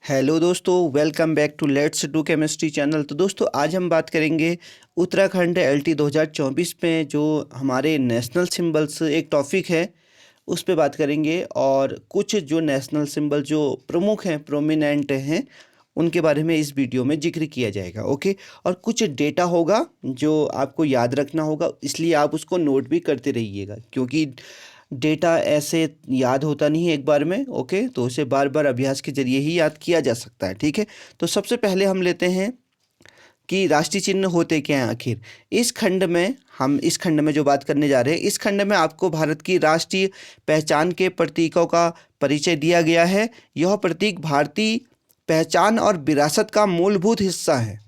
Hello दोस्तों, welcome back to let's do chemistry channel. तो दोस्तों आज हम बात करेंगे उत्तराखंड एलटी 2024 में जो हमारे नेशनल सिंबल्स एक टॉपिक है उस पे बात करेंगे और कुछ जो नेशनल सिंबल जो प्रमुख हैं, प्रोमिनेंट हैं, उनके बारे में इस वीडियो में जिक्र किया जाएगा। ओके। और कुछ डेटा होगा जो आपको याद रखना होगा, इसलिए आप उसको नोट भी करते रहिएगा क्योंकि डेटा ऐसे याद होता नहीं है एक बार में। ओके, तो उसे बार बार अभ्यास के जरिए ही याद किया जा सकता है। ठीक है, तो सबसे पहले हम लेते हैं कि राष्ट्रीय चिन्ह होते क्या हैं आखिर। इस खंड में जो बात करने जा रहे हैं, इस खंड में आपको भारत की राष्ट्रीय पहचान के प्रतीकों का परिचय दिया गया है। यह प्रतीक भारतीय पहचान और विरासत का मूलभूत हिस्सा है।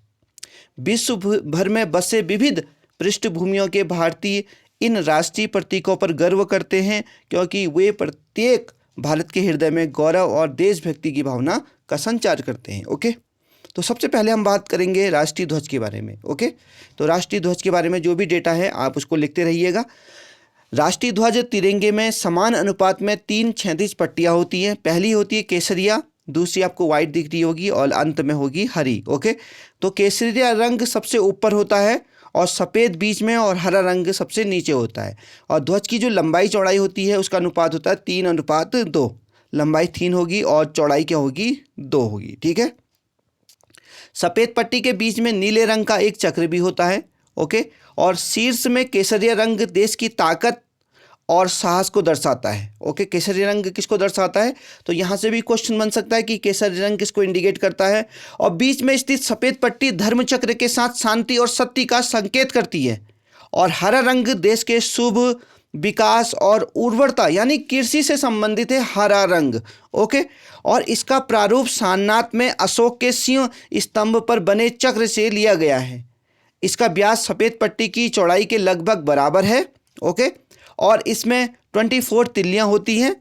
विश्व भर में बसे विविध पृष्ठभूमियों के भारतीय इन राष्ट्रीय प्रतीकों पर गर्व करते हैं क्योंकि वे प्रत्येक भारत के हृदय में गौरव और देशभक्ति की भावना का संचार करते हैं। ओके, तो सबसे पहले हम बात करेंगे राष्ट्रीय ध्वज के बारे में। ओके, तो राष्ट्रीय ध्वज के बारे में जो भी डेटा है आप उसको लिखते रहिएगा। राष्ट्रीय ध्वज तिरंगे में समान अनुपात में 3 क्षैतिज पट्टियाँ होती हैं। पहली होती है केसरिया, दूसरी आपको वाइट दिख रही होगी और अंत में होगी हरी। ओके, तो केसरिया रंग सबसे ऊपर होता है और सफ़ेद बीच में और हरा रंग सबसे नीचे होता है। और ध्वज की जो लंबाई चौड़ाई होती है उसका अनुपात होता है 3:2। लंबाई 3 होगी और चौड़ाई क्या होगी, 2 होगी। ठीक है, सफ़ेद पट्टी के बीच में नीले रंग का एक चक्र भी होता है। ओके, और शीर्ष में केसरिया रंग देश की ताकत और साहस को दर्शाता है। ओके, केसरी रंग किसको दर्शाता है, तो यहाँ से भी क्वेश्चन बन सकता है कि केसरी रंग किसको इंडिकेट करता है। और बीच में स्थित सफ़ेद पट्टी धर्म चक्र के साथ शांति और सत्य का संकेत करती है। और हरा रंग देश के शुभ विकास और उर्वरता यानी कृषि से संबंधित है हरा रंग। ओके, और इसका प्रारूप सारनाथ में अशोक के सिंह स्तंभ पर बने चक्र से लिया गया है। इसका व्यास सफ़ेद पट्टी की चौड़ाई के लगभग बराबर है। ओके, और इसमें 24 तिल्लियाँ होती हैं।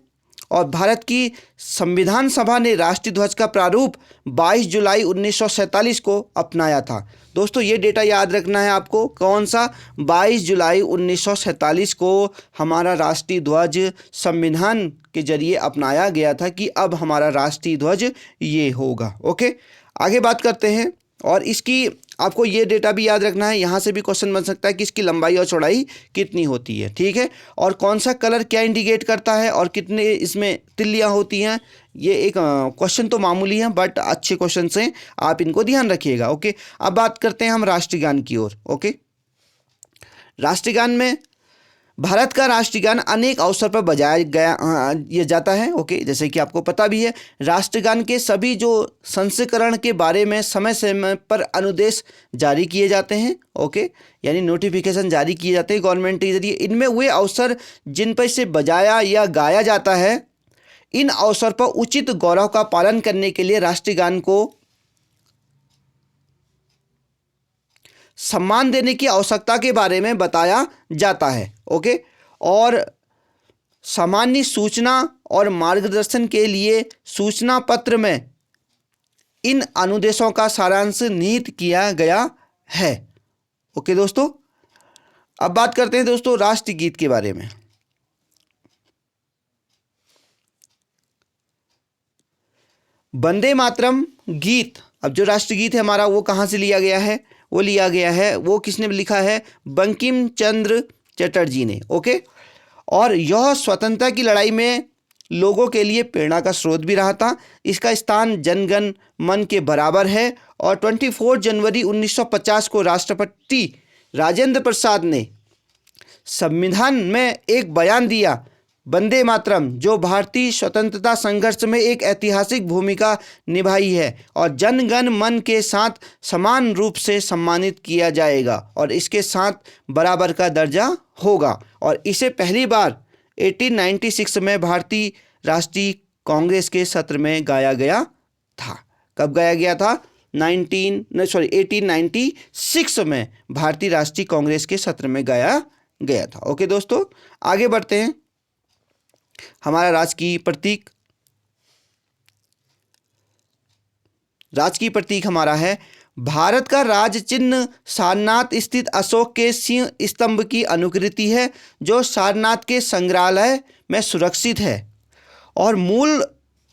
और भारत की संविधान सभा ने राष्ट्रीय ध्वज का प्रारूप 22 जुलाई 1947 को अपनाया था। दोस्तों ये डेटा याद रखना है आपको, कौन सा, 22 जुलाई 1947 को हमारा राष्ट्रीय ध्वज संविधान के जरिए अपनाया गया था कि अब हमारा राष्ट्रीय ध्वज ये होगा। ओके, आगे बात करते हैं। और इसकी आपको ये डेटा भी याद रखना है, यहाँ से भी क्वेश्चन बन सकता है कि इसकी लंबाई और चौड़ाई कितनी होती है। ठीक है, और कौन सा कलर क्या इंडिकेट करता है और कितने इसमें तिल्लियाँ होती हैं। ये एक क्वेश्चन तो मामूली है बट अच्छे क्वेश्चन हैं, आप इनको ध्यान रखिएगा। ओके, अब बात करते हैं हम राष्ट्रगान की ओर। ओके, राष्ट्रगान में भारत का राष्ट्रगान अनेक अवसर पर बजाया गया ये जाता है। ओके, जैसे कि आपको पता भी है, राष्ट्रगान के सभी जो संस्करण के बारे में समय समय पर अनुदेश जारी किए जाते हैं। ओके, यानी नोटिफिकेशन जारी किए जाते हैं गवर्नमेंट के जरिए। इनमें वे अवसर जिन पर इसे बजाया या गाया जाता है, इन अवसर पर उचित गौरव का पालन करने के लिए राष्ट्रगान को सम्मान देने की आवश्यकता के बारे में बताया जाता है। ओके, और सामान्य सूचना और मार्गदर्शन के लिए सूचना पत्र में इन अनुदेशों का सारांश निहित किया गया है। ओके दोस्तों, अब बात करते हैं दोस्तों राष्ट्रगीत के बारे में। वंदे मातरम गीत, अब जो राष्ट्रगीत है हमारा वो कहाँ से लिया गया है, वो किसने लिखा है, बंकिम चंद्र चटर्जी ने। ओके, और यह स्वतंत्रता की लड़ाई में लोगों के लिए प्रेरणा का स्रोत भी रहा था। इसका स्थान जनगण मन के बराबर है। और 24 जनवरी 1950 को राष्ट्रपति राजेंद्र प्रसाद ने संविधान में एक बयान दिया, वंदे मातरम, जो भारतीय स्वतंत्रता संघर्ष में एक ऐतिहासिक भूमिका निभाई है और जनगण मन के साथ समान रूप से सम्मानित किया जाएगा और इसके साथ बराबर का दर्जा होगा। और इसे पहली बार 1896 में भारतीय राष्ट्रीय कांग्रेस के सत्र में गाया गया था। कब गाया गया था, 1896 में भारतीय राष्ट्रीय कांग्रेस के सत्र में गाया गया था। ओके दोस्तों, आगे बढ़ते हैं। हमारा राजकीय प्रतीक हमारा है, भारत का राज चिन्ह सारनाथ स्थित अशोक के सिंह स्तंभ की अनुकृति है जो सारनाथ के संग्रहालय में सुरक्षित है और मूल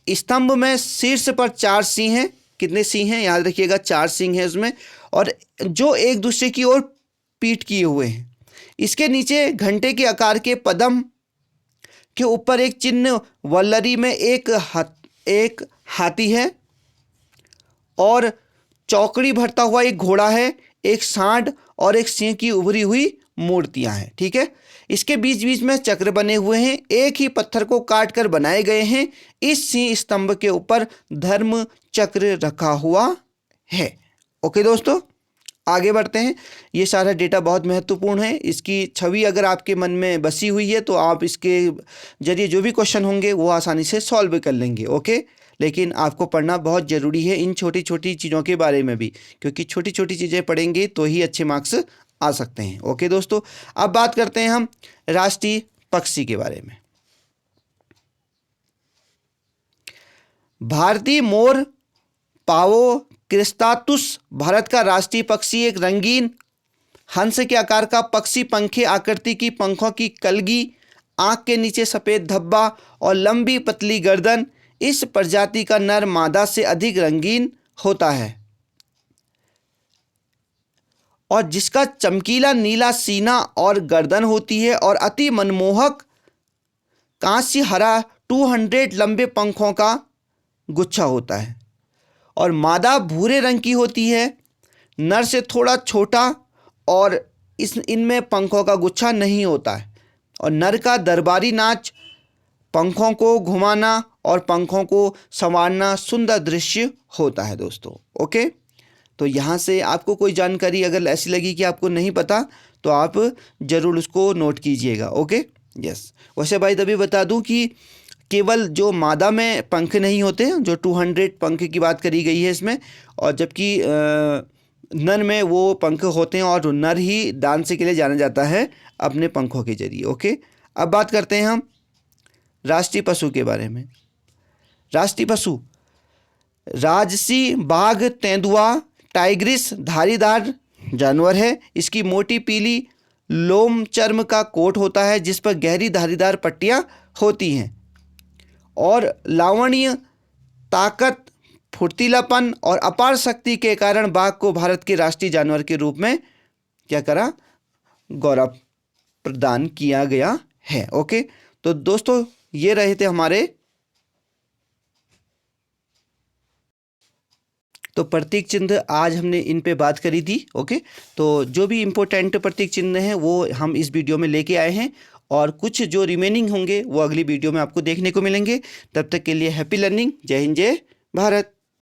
स्तंभ में शीर्ष पर 4 सिंह हैं। कितने सिंह हैं याद रखिएगा, 4 सिंह हैं उसमें, और जो एक दूसरे की ओर पीठ किए हुए हैं। इसके नीचे घंटे के आकार के पद्म के ऊपर एक चिन्ह वल्लरी में एक हाथी है, और चौकड़ी भरता हुआ एक घोड़ा है, एक सांड और एक सिंह की उभरी हुई मूर्तियां हैं। ठीक है, इसके बीच बीच में चक्र बने हुए हैं, एक ही पत्थर को काट कर बनाए गए हैं। इस सिंह स्तंभ के ऊपर धर्म चक्र रखा हुआ है। ओके दोस्तों, आगे बढ़ते हैं। ये सारा डेटा बहुत महत्वपूर्ण है। इसकी छवि अगर आपके मन में बसी हुई है तो आप इसके जरिए जो भी क्वेश्चन होंगे वो आसानी से सॉल्व कर लेंगे। ओके, लेकिन आपको पढ़ना बहुत ज़रूरी है इन छोटी छोटी चीज़ों के बारे में भी, क्योंकि छोटी छोटी चीज़ें पढ़ेंगे तो ही अच्छे मार्क्स आ सकते हैं। ओके दोस्तों, अब बात करते हैं हम राष्ट्रीय पक्षी के बारे में। भारतीय मोर पावो क्रिस्टातुस भारत का राष्ट्रीय पक्षी एक रंगीन हंस के आकार का पक्षी, पंखे आकृति की पंखों की कलगी, आंख के नीचे सफ़ेद धब्बा और लंबी पतली गर्दन। इस प्रजाति का नर मादा से अधिक रंगीन होता है और जिसका चमकीला नीला सीना और गर्दन होती है और अति मनमोहक कांस्य हरा 200 लंबे पंखों का गुच्छा होता है, और मादा भूरे रंग की होती है, नर से थोड़ा छोटा, और इनमें पंखों का गुच्छा नहीं होता है। और नर का दरबारी नाच पंखों को घुमाना और पंखों को संवारना सुंदर दृश्य होता है दोस्तों। ओके, तो यहाँ से आपको कोई जानकारी अगर ऐसी लगी कि आपको नहीं पता तो आप ज़रूर उसको नोट कीजिएगा। Okay, yes. वैसे भाई तभी बता दूं कि केवल जो मादा में पंख नहीं होते, जो 200 पंख की बात करी गई है इसमें, और जबकि नर में वो पंख होते हैं, और नर ही डांस के लिए जाना जाता है अपने पंखों के जरिए। ओके, अब बात करते हैं हम राष्ट्रीय पशु के बारे में। राष्ट्रीय पशु राजसी बाघ तेंदुआ टाइग्रिस धारीदार जानवर है। इसकी मोटी पीली लोम चर्म का कोट होता है जिस पर गहरी धारीदार पट्टियां होती हैं, और लावण्य, ताकत, फुर्तीलापन और अपार शक्ति के कारण बाघ को भारत के राष्ट्रीय जानवर के रूप में क्या करा, गौरव प्रदान किया गया है। ओके, तो दोस्तों ये रहे थे हमारे तो प्रतीक चिन्ह, आज हमने इन पे बात करी थी। ओके, तो जो भी इम्पोर्टेंट प्रतीक चिन्ह हैं वो हम इस वीडियो में लेके आए हैं, और कुछ जो रिमेनिंग होंगे वो अगली वीडियो में आपको देखने को मिलेंगे। तब तक के लिए हैप्पी लर्निंग। जय हिंद, जय भारत।